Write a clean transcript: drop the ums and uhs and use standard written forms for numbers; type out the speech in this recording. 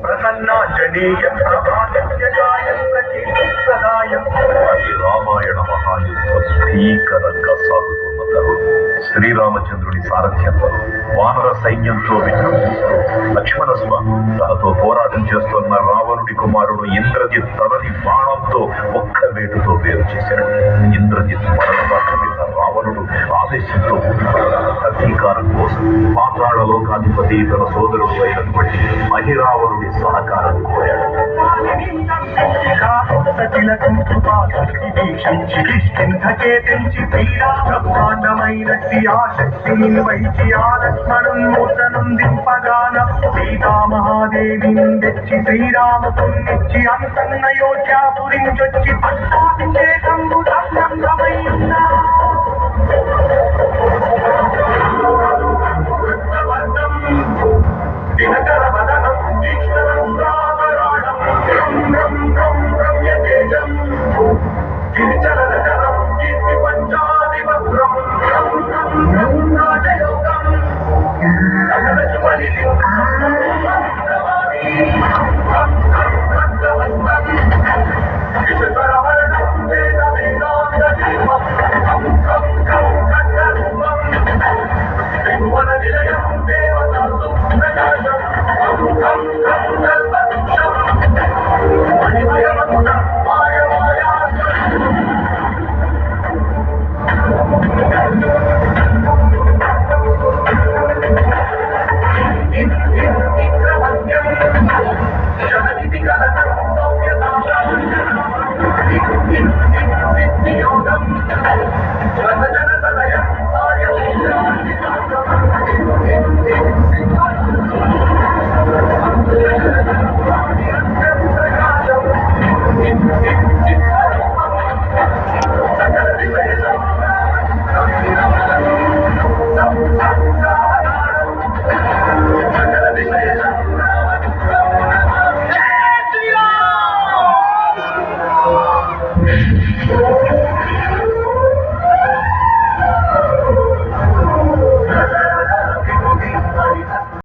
ప్రసన్నాంజనేయం ప్రభాదిత్యగాయం ప్రకీర్తిప్రదాయం. ఈ రామాయణ మహాయుద్ధం భీకరంగా సాగుతున్న తరుణం శ్రీరామచంద్రుడి సారథ్యంలో వానర సైన్యంతో విజృంభిస్తూ లక్ష్మణ స్వామి తనతో పోరాటం చేస్తున్న రావణుడి కుమారుడు ఇంద్రజిత్ తనని బాణంతో ఒక్క వేటుతో వేరు చేశాడు. ఇంద్రజిత్ మరణబాట మీద రావణుడు ఆవేశంతో అధికారం కోసం పాతాళలోకాధిపతి తన సోదరుడు అయినటువంటి మహిరావణుడి సహకారం కోరాడు. శక్తిని వైచి ఆలక్ష్మణం నూతనం దింపగాన సీతామహాదేవిని తెచ్చి శ్రీరామపుణ్ణిచ్చి అంతన్నయోధ్యాపురించొచ్చి పట్టాభిషేకంబు సంగమైందా. దినకర వదనం తీక్ష్ణం రామరాణం రమ్యతేజం గిరిచలనకరం కీర్తి పంచాదివక్రం రాజయోగం సకల శుభని విశ్వరవరణం వేద వేదాంత దీపం త్రిభువన నిలయం దేవతాసు ప్రకాశం